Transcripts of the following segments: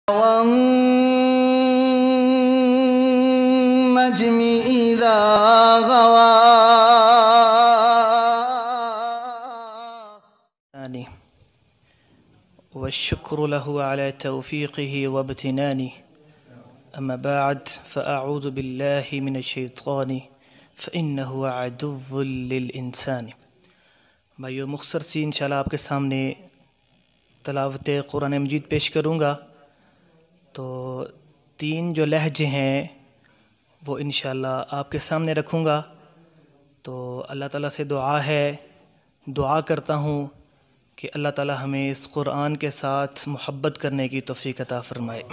والنجم إذا غوى والشكر له على توفيقه وابتنانه أما بعد فأعوذ بالله من الشيطان फ़इन्नहु अदुव्वुल लिल-इंसान। भाइयों, मुख्तसर सी इंशाल्लाह आपके सामने तलावत कुरान मजीद पेश करूँगा। तो 3 जो लहजे हैं वो इंशाल्लाह आपके सामने रखूँगा। तो अल्लाह ताला से दुआ करता हूँ कि अल्लाह ताला हमें इस कुरान के साथ मोहब्बत करने की तौफ़ीक़ अता फ़रमाए।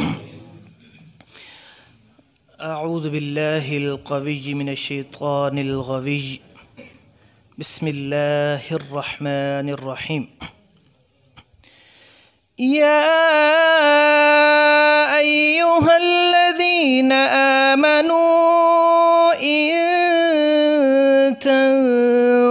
अऊज़ु बिल्लाहिल क़विय्यि मिनश शैतानिर ग़विय्य। बिस्मिल्लाहिर रहमानिर रहीम। या अय्युहल्लज़ीना आमनू इन तंसुरुल्लाह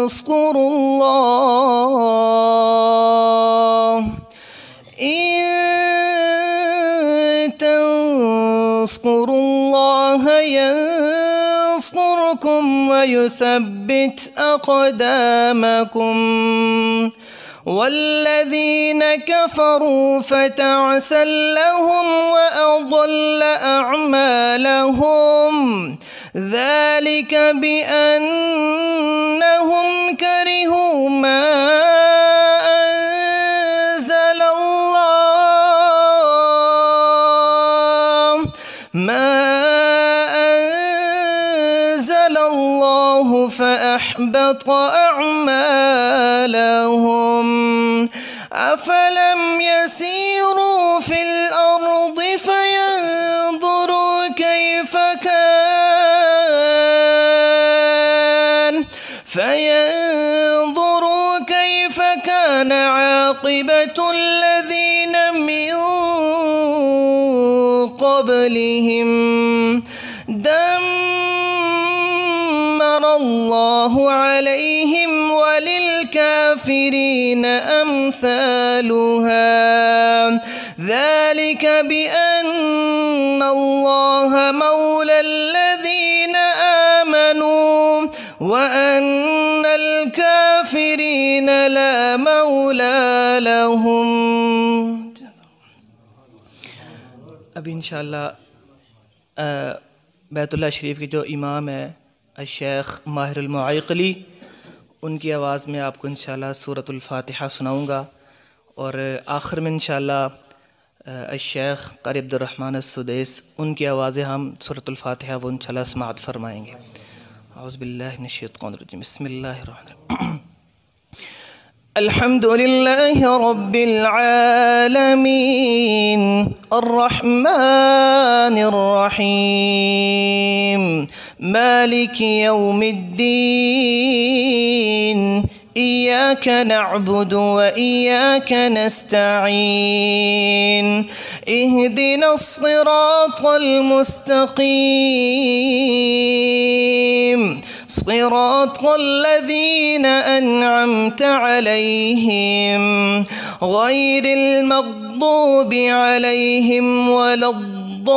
यंसुरकुम वयुसब्बित अक़दामकुम वल्लज़ीना कफ़रू फ़तअसल लहुम वअضल अअमालहुम ज़ालिक बिअन्नहुम करिहू मा अंज़लल्लाहु फ़अहबत अअमालहुम अफ़लम यसीरू फ़िल अर्दि फ़यंज़ुरू कैफ़ कान आक़िबतुल्लज़ीन मिन क़ब्लिहिम दम्मरल्लाहु अलैहिम वलिलकाफ़िरीन अम्सालुहा ज़ालिक बिअन्नल्लाह मौलल्लज़ीन आमनू व अन्नल काफ़िरीन ला मौला लहुम। अब इंशाअल्लाह बैतुल्लाह शरीफ के जो इमाम है शेख माहिरुल मुअक्किली, उनकी आवाज़ में आपको इंशाअल्लाह सूरतुल फ़ातिहा सुनाऊँगा और आखिर में इंशाअल्लाह शेख क़ारी अब्दुर्रहमान अस्सुदैस उनकी आवाज़ें हम सूरतुल फ़ातिहा वो इंशाअल्लाह समाअत फरमाएँगे। औज़ु बिल्लाहि मिनश शैतानिर रजीम। बिस्मिल्लाहिर रहमानिर रहीम। अल्हम्दुलिल्लाहि रब्बिल आलमीन अर्रहमानिर रहीम मालिकि यौमिद्दीन इय्याका नअबुदु व इय्याका नस्तईन इहदिनस सिरातल मुस्तक़ीम सिरातल्लज़ीना अन्अमत अलैहिम गैरिल मग़दूबि अलैहिम वलद्दाल्लीन।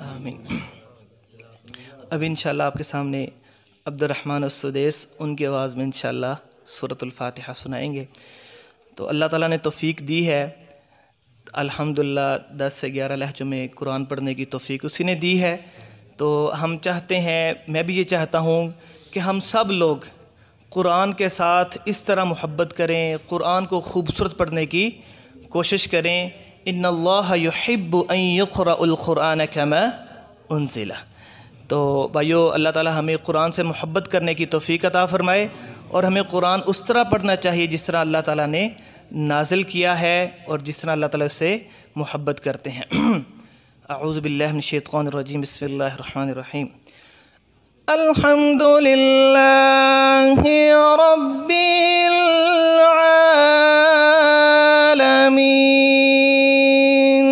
आमीन। अब इंशाअल्लाह आपके सामने अब्दुर्रहमान अस्सुदैस उनकी आवाज़ में इंशाअल्लाह सूरतुल फ़ातिहा सुनाएंगे। तो अल्लाह ताला ने तौफ़ीक दी है अल्हम्दुलिल्लाह 10 से 11 लहजों में कुरान पढ़ने की तौफ़ीक उसी ने दी है। तो हम चाहते हैं, मैं भी ये चाहता हूँ कि हम सब लोग कुरान के साथ इस तरह मोहब्बत करें, कुरान को खूबसूरत पढ़ने की कोशिश करें। इन्नल्लाह युहिब्बु अन युक़रअल कुरान कमा उन्ज़िला। तो भाइयों, अल्लाह ताला हमें कुरान से मोहब्बत करने की तौफ़ीक अता फ़रमाए और हमें कुरान उस तरह पढ़ना चाहिए जिस तरह अल्लाह ताला ने नाज़िल किया है और जिस तरह अल्लाह ताला से मोहब्बत करते हैं। अऊज़ु बिल्लाहि मिनश शैतानिर रजीम। बिस्मिल्लाहिर रहमानिर रहीम। अल्हम्दुलिल्लाहि रब्बिल आलमीन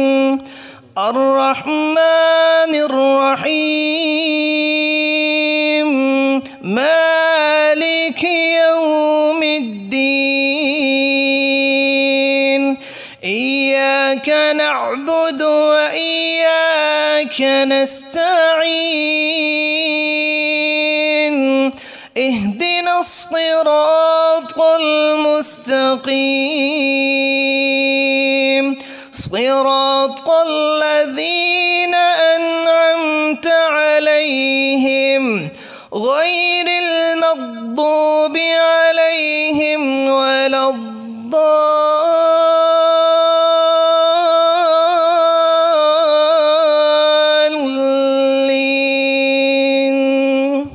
अर्रहमानिर रहीम मालिकि يوم الدين إياك نعبد وإياك نستعين اهدنا الصراط المستقيم صراط الذين أنعمت عليهم غير المغضوب عليهم ولا الضالين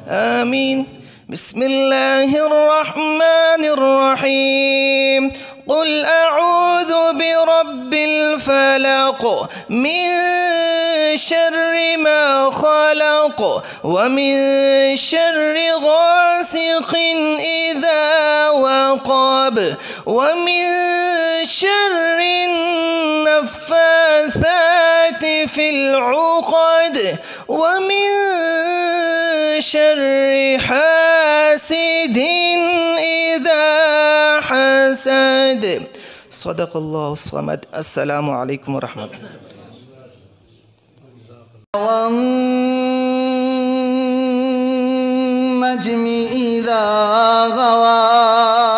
آمين. بسم الله الرحمن الرحيم قل أعوذ برب الفلق من شر ما خلق ومن شر غاسق إذا وقب ومن شر النفاثات في العقد ومن شر حاسد إذا حسد. صدق الله الصمد. السلام عليكم ورحمة الله. والنجم إذا غوى